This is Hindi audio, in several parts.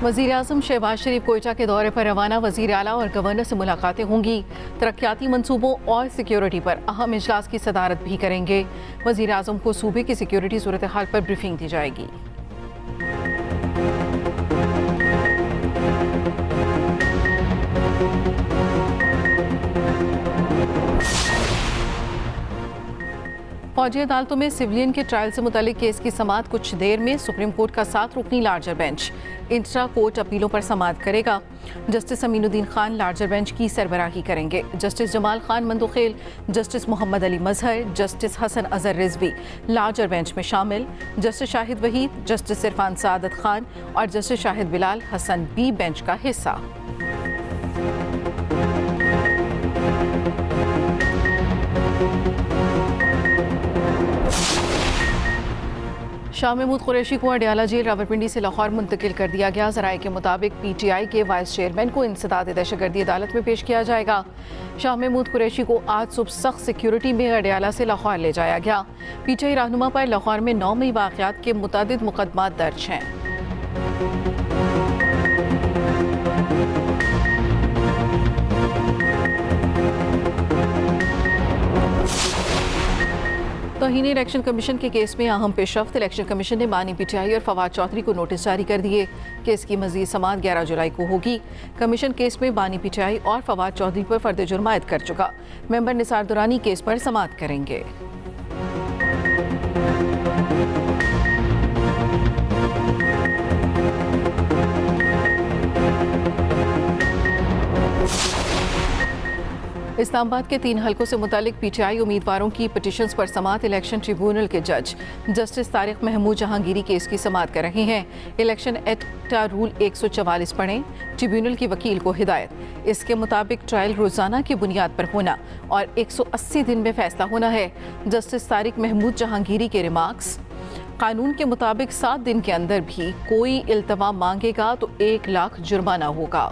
वज़ीर आज़म शहबाज शरीफ कोयटा के दौरे पर रवाना। वज़ीर आला और गवर्नर से मुलाकातें होंगी। तरक्याती मंसूबों और सिक्योरिटी पर अहम इजलास की सदारत भी करेंगे। वज़ीर आज़म को सूबे की सिक्योरिटी सूरत हाल पर ब्रीफिंग दी जाएगी। फौजी अदालतों में सिविलियन के ट्रायल से मुतालिक केस की समाअत कुछ देर में। सुप्रीम कोर्ट का 7 रुकनी लार्जर बेंच इंट्रा कोर्ट अपीलों पर समाअत करेगा। Justice Aminuddin Khan larger bench की सरबराही करेंगे। Justice Jamal Khan Mandokhail, justice Muhammad Ali Mazhar, justice Hasan Azhar Rizvi larger bench में शामिल। जस्टिस शाहिद वहीद, जस्टिस इरफान सादत खान और जस्टिस शाहिद बिलाल हसन बी बेंच का हिस्सा। शाह महमूद कुरैशी को अडयाला जेल रावलपिंडी से लाहौर मुंतकिल कर दिया गया। ज़राए के मुताबिक PTI के वाइस चेयरमैन को इंसदाद दहशतगर्दी अदालत में पेश किया जाएगा। शाह महमूद कुरैशी को आज सुबह सख्त सिक्योरिटी में अडयाला से लाहौर ले जाया गया। PTI रहनुमा पर लाहौर में 9 मई वाक़यात के मुतअद्दिद मुकदमात दर्ज हैं। तौहीन इलेक्शन कमीशन के केस में अहम पेशरफ्त। इलेक्शन कमीशन ने बानी PTI और फवाद चौधरी को नोटिस जारी कर दिए। केस की मजीद समाअत 11 जुलाई को होगी। कमीशन केस में बानी PTI और फवाद चौधरी पर फर्द जुर्म आयद कर चुका। मेंबर निसार दुरानी केस पर समाअत करेंगे। इस्लामाबाद के 3 हलकों से मुतालिक PTI उम्मीदवारों की पिटीशंस पर समाअत। इलेक्शन ट्रिब्यूनल के जज जस्टिस तारिक महमूद जहांगीरी केस की समाअत कर रहे हैं। इलेक्शन एक्ट रूल 144 पढ़ें। ट्रिब्यूनल की वकील को हिदायत। इसके मुताबिक ट्रायल रोजाना की बुनियाद पर होना और 180 दिन में फैसला होना है। जस्टिस तारिक महमूद जहांगीरी के रिमार्क्स, कानून के मुताबिक 7 दिन के अंदर भी कोई इल्तवा मांगेगा तो 1 लाख जुर्माना होगा।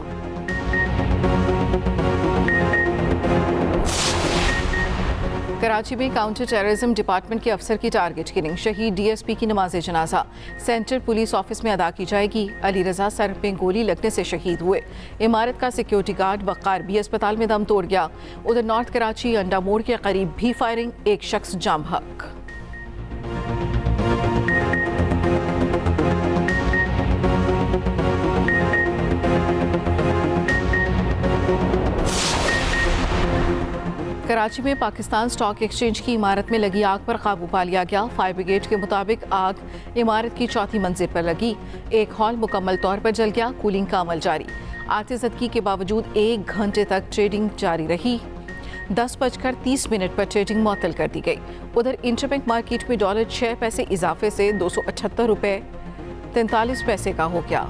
कराची में काउंटर टेररिज्म डिपार्टमेंट के अफसर की टारगेट किलिंग। शहीद DSP की नमाज जनाजा सेंट्रल पुलिस ऑफिस में अदा की जाएगी। अली रजा सर में गोली लगने से शहीद हुए। इमारत का सिक्योरिटी गार्ड वक़ार भी अस्पताल में दम तोड़ गया। उधर नॉर्थ कराची अंडा मोड़ के करीब भी फायरिंग, एक शख्स जाम हक। कराची में पाकिस्तान स्टॉक एक्सचेंज की इमारत में लगी आग पर काबू पा लिया गया। फायर ब्रिगेड के मुताबिक आग इमारत की 4थी मंजिल पर लगी। एक हॉल मुकम्मल तौर पर जल गया। कूलिंग का अमल जारी। आतिशबाजी के बावजूद 1 घंटे तक ट्रेडिंग जारी रही। 10:30 पर ट्रेडिंग मुअत्तल कर दी गई। उधर इंटरबैंक मार्केट में डॉलर 6 पैसे इजाफे से 278 रुपये 43 पैसे का हो गया।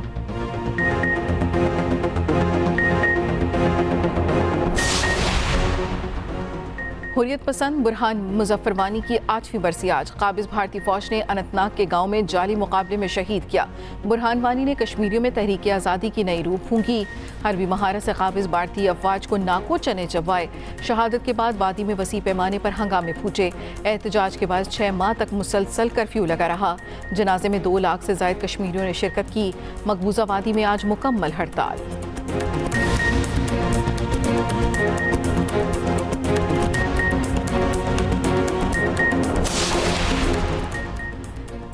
हुर्रियत पसंद बुरहान मुजफ्फर वानी की 8वीं बरसी आज। काबिज भारतीय फौज ने अनंतनाग के गांव में जाली मुकाबले में शहीद किया। बुरहान वानी ने कश्मीरियों में तहरीक आज़ादी की नई रूह फूंकी। हरबी महारत से काबिज भारतीय अफवाज को नाको चने चबवाए। शहादत के बाद वादी में वसी पैमाने पर हंगामे फूटे। एहतजाज के बाद 6 माह तक मुसलसल कर्फ्यू लगा रहा। जनाजे में 2 लाख से ज़ायद कश्मीरियों ने शिरकत की। मकबूजा वादी में आज मुकम्मल हड़ताल।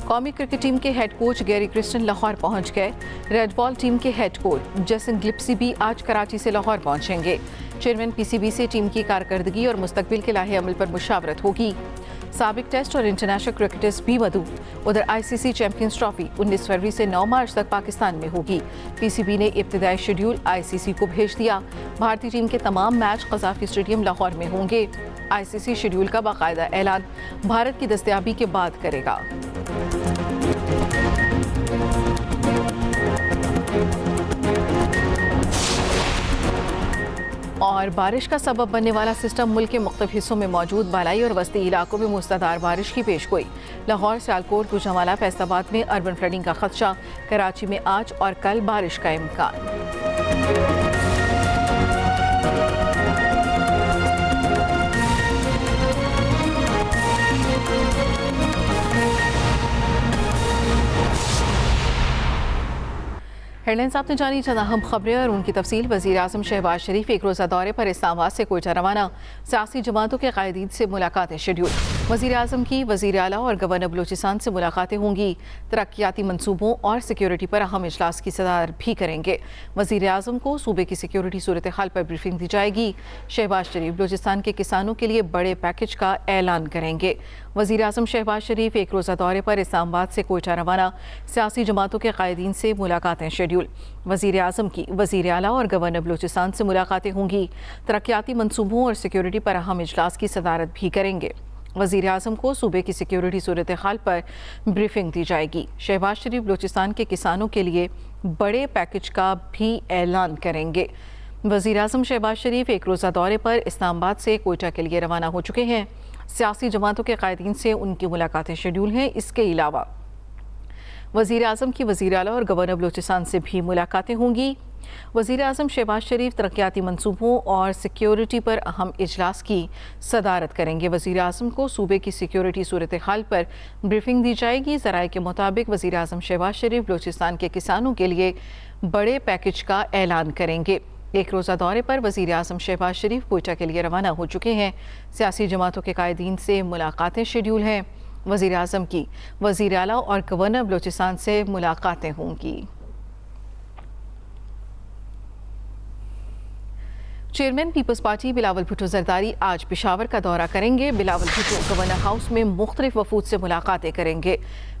कौमी क्रिकेट टीम के head coach Gary Kristen Lahore पहुंच गए। रेड बॉल टीम के हेड कोच जैसन गिप्सी भी आज कराची से लाहौर पहुंचेंगे। चेयरमैन PCB से टीम की कारकर्दगी और मुस्तकबिल के लाहे अमल पर मुशावरत होगी। साबिक टेस्ट और इंटरनेशनल क्रिकेटर्स भी मदऊ। उधर ICC चैंपियंस ट्रॉफी 19 फरवरी से 9 मार्च तक पाकिस्तान में होगी। PCB ने इब्तिदाई शेड्यूल ICC को भेज दिया। भारतीय टीम के तमाम मैच क़ज़ाफ़ी स्टेडियम लाहौर में होंगे। ICC शेड्यूल का बाकायदा ऐलान भारत की दस्तयाबी के बाद करेगा। और बारिश का सबब बनने वाला सिस्टम मुल्क के मुख्तलिफ हिस्सों में मौजूद। बालाई और वस्ती इलाकों में मूसलाधार बारिश की पेशगोई। लाहौर, सियालकोट, गुजरांवाला, फैसलाबाद में अर्बन फ्लडिंग का खदशा। कराची में आज और कल बारिश का इम्कान। हेडलाइंस आपने जानी चंद अहम खबरें और उनकी तफसील। वज़ीर आज़म शहबाज शरीफ एक रोज़ा दौरे पर इस्लामाबाद से कोयटा रवाना। सियासी जमातों के कायदीन से मुलाकातें शेड्यूल। वज़ीर आज़म की वज़ीर आला और गवर्नर बलूचिस्तान से मुलाकातें होंगी। तरक्याती मनसूबों और सिक्योरिटी पर अहम इजलास की सदारत भी करेंगे। वज़ीर आज़म को सूबे की सिक्योरिटी सूरत हाल पर ब्रीफिंग दी जाएगी। शहबाज शरीफ बलूचिस्तान के किसानों के लिए बड़े पैकेज का ऐलान करेंगे। वज़ीर आज़म शहबाज शरीफ एक रोज़ा दौरे पर इस्लामाबाद से कोयटा रवाना। सियासी जमातों के कायदीन से मुलाकातें शेड्यूल। वज़ीर आज़म की वज़ीर आला और गवर्नर बलूचिस्तान से मुलाकातें होंगी। तरक्याती मनसूबों और सिक्योरिटी पर अहम इजलास की सदारत भी करेंगे। वज़ीर आज़म को सूबे की सिक्योरिटी सूरत हाल पर ब्रीफिंग दी जाएगी। शहबाज शरीफ बलूचिस्तान के किसानों के लिए बड़े पैकेज का भी ऐलान करेंगे। वज़ीर आज़म शहबाज शरीफ एक रोज़ा दौरे पर इस्लामाबाद से कोयटा के लिए रवाना हो चुके हैं। सियासी जमातों के कायदीन से उनकी मुलाकातें शेड्यूल हैं। इसके अलावा वज़ीर आज़म की वज़ीर आला और गवर्नर बलूचिस्तान से भी मुलाकातें होंगी। वज़ीर आज़म शहबाज शरीफ तरक्याती मनसूबों और सिक्योरिटी पर अहम इजलास की सदारत करेंगे। वज़ीर आज़म को सूबे की सिक्योरिटी सूरत हाल पर ब्रीफिंग दी जाएगी। ज़राए के मुताबिक वज़ीर आज़म शहबाज शरीफ बलूचिस्तान के किसानों के लिए बड़े पैकेज का ऐलान करेंगे। एक रोज़ा दौरे पर वज़ीर आज़म शहबाज शरीफ कोयटा के लिए रवाना हो चुके हैं। सियासी जमातों के कायदीन से मुलाकातें शेड्यूल हैं। वज़ीर आज़म की वज़ीर आला और गवर्नर बलूचिस्तान से मुलाकातें होंगी। Chairman Peoples Party Bilawal Bhutto Zardari आज पेशावर का दौरा करेंगे। बिलावल भुट्टो गवर्नर हाउस में मुख्तलिफ वफूद से मुलाकातें करेंगे।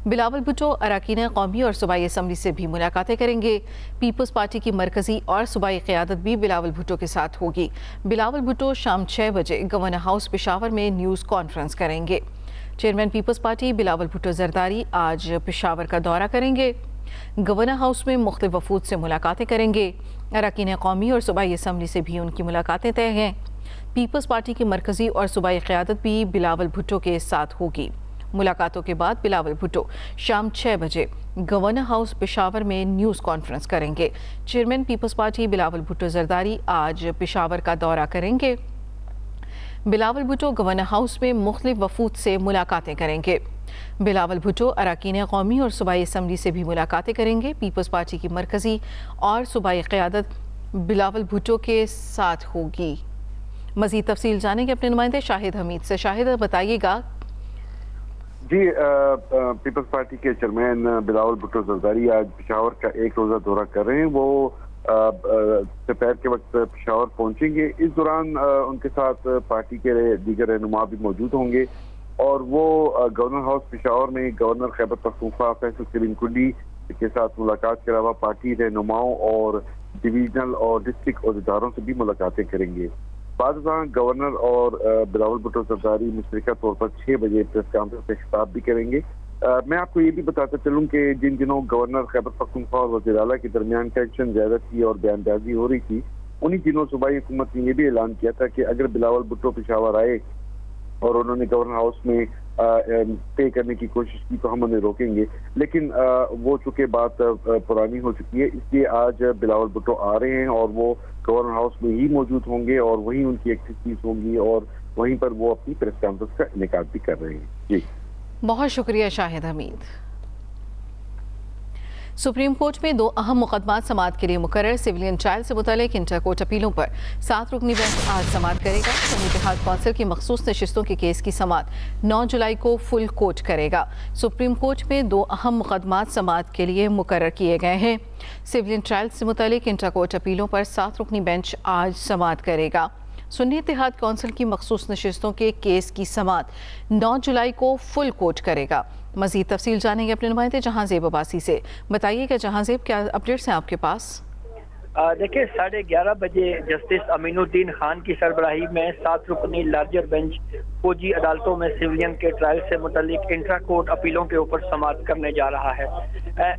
बिलावल भुट्टो अरकान कौमी और सूबाई असम्बली से भी मुलाकातें करेंगे। पीपल्स पार्टी की मरकजी और सूबाई क़यादत भी बिलावल भुट्टो के साथ होगी। बिलावल भुट्टो शाम 6 बजे गवर्नर हाउस पेशावर में न्यूज़ कॉन्फ्रेंस करेंगे। Chairman Peoples Party Bilawal Bhutto Zardari आज पेशावर का दौरा करेंगे। गवर्नर हाउस में मुख्तलिफ वफूद से मुलाकातें करेंगे। अरकान कौमी और सूबाई असम्बली से भी उनकी मुलाकातें तय हैं। पीपल्स पार्टी की मरकजी और सूबाई क़यादत भी बिलावल भुट्टो के साथ होगी। मुलाकातों के बाद बिलावल भुट्टो शाम 6 बजे गवर्नर हाउस पेशावर में न्यूज़ कॉन्फ्रेंस करेंगे। Chairman Peoples Party Bilawal Bhutto Zardari आज पेशावर का दौरा करेंगे। बिलावल भुट्टो गवर्नर हाउस में मुख्तलिफ वफूद से मुलाकातें करेंगे। बिलावल भुट्टो अरकान कौमी और सूबाई असम्बली से भी मुलाकातें करेंगे। पीपल्स पार्टी की मरकजी और सूबाई क़यादत बिलावल भुट्टो के साथ होगी। मज़ीद तफसील जानेंगे अपने नुमाइंदे शाहिद हमीद से। शाहिद, बताइएगा। जी, पीपल्स पार्टी के चेयरमैन बिलावल भुट्टो जरदारी आज पेशावर का एक रोज़ा दौरा कर रहे हैं। वो दोपहर के वक्त पेशावर पहुंचेंगे। इस दौरान उनके साथ पार्टी के दीगर रहनुमा भी मौजूद होंगे और वो गवर्नर हाउस पेशावर में गवर्नर खैबर पख्तूनख्वा फैसल करीम कुली के साथ मुलाकात के अलावा पार्टी रहनुमाओं और डिवीजनल और डिस्ट्रिक्ट अहदेदारों से भी मुलाकातें करेंगे। बाद गवर्नर और बिलावल भुट्टो जरदारी मुश्तरका तौर पर 6 बजे प्रेस कॉन्फ्रेंस से खिताब भी करेंगे। मैं आपको ये भी बताता चलूँ कि जिन दिनों गवर्नर खैबर पख्तूनख्वा और वज़ीर आला के दरमियान टेंशन ज़्यादती और बयानबाजी हो रही थी, उन्हीं दिनों सूबाई हुकूमत ने यह भी ऐलान किया था कि अगर बिलावल भुट्टो पेशावर आए और उन्होंने गवर्नर हाउस में पे करने की कोशिश की तो हम उन्हें रोकेंगे। लेकिन वो चूंकि बात पुरानी हो चुकी है, इसलिए आज बिलावल भुट्टो आ रहे हैं और वो गवर्नर हाउस में ही मौजूद होंगे और वहीं उनकी एक्टिविटीज होंगी और वहीं पर वो अपनी प्रेस कॉन्फ्रेंस का इनेकाद भी कर रहे हैं। जी, बहुत शुक्रिया शाहिद हमीद। सुप्रीम कोर्ट में 2 अहम मुकदमात समाअत के लिए मुकर्रर सिविलियन ट्रायल से मुतल्लिक इंटर कोर्ट अपीलों पर 7 रुकनी बेंच आज समाअत करेगा। सुन्नी इत्तेहाद कौंसिल की मखसूस नशिस्तों के केस की समाअत 9 जुलाई को फुल कोर्ट करेगा। सुप्रीम कोर्ट में 2 अहम मुकदमात समाअत के लिए मुकर्रर किए गए हैं। सिविलियन ट्रायल से मुतल्लिक इंटर कोर्ट अपीलों पर 7 रुकनी बेंच आज समाअत करेगा। सुन्नी इत्तेहाद कौंसिल की मखसूस नशिस्तों के केस की समाअत 9 जुलाई को फुल कोर्ट करेगा। मज़ीद तफसील जानेंगे अपने नुमाइंदे जहांजेब अब्बासी से। बताइएगा जहांजेब, क्या अपडेट्स हैं आपके पास? देखिए, 11:30 बजे जस्टिस अमीनुद्दीन खान की सरबराही में 7 रुकनी लार्जर बेंच फौजी अदालतों में सिविलियन के ट्रायल से मुतल्लिक इंट्रा कोर्ट अपीलों के ऊपर समाअत करने जा रहा है।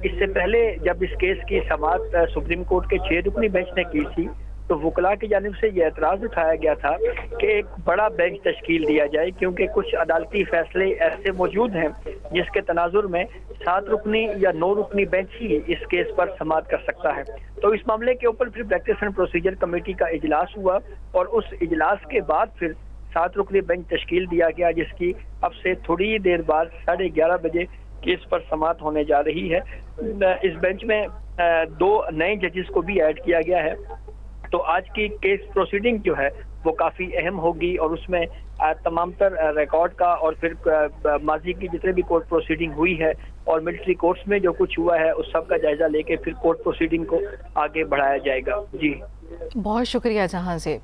इससे पहले जब इस केस की समाअत सुप्रीम कोर्ट के 6 रुकनी बेंच ने की थी तो वकला की जानिब से यह एतराज़ उठाया गया था कि एक बड़ा बेंच तश्कील दिया जाए, क्योंकि कुछ अदालती फैसले ऐसे मौजूद हैं जिसके तनाजुर में 7 रुकनी या 9 रुकनी बेंच ही इस केस पर समाअत कर सकता है। तो इस मामले के ऊपर फिर प्रैक्टिस एंड प्रोसीजर कमेटी का इजलास हुआ और उस इजलास के बाद फिर 7 रुकनी बेंच तश्कील दिया गया, जिसकी अब से थोड़ी ही देर बाद 11:30 बजे केस पर समाअत होने जा रही है। इस बेंच में 2 नए जजेस को भी ऐड किया गया है। तो आज की केस प्रोसीडिंग जो है वो काफी अहम होगी और उसमें तमाम तर रिकॉर्ड का और फिर माजी की जितने भी कोर्ट प्रोसीडिंग हुई है और मिलिट्री कोर्ट्स में जो कुछ हुआ है उस सब का जायजा लेके फिर कोर्ट प्रोसीडिंग को आगे बढ़ाया जाएगा। जी बहुत शुक्रिया जहां से।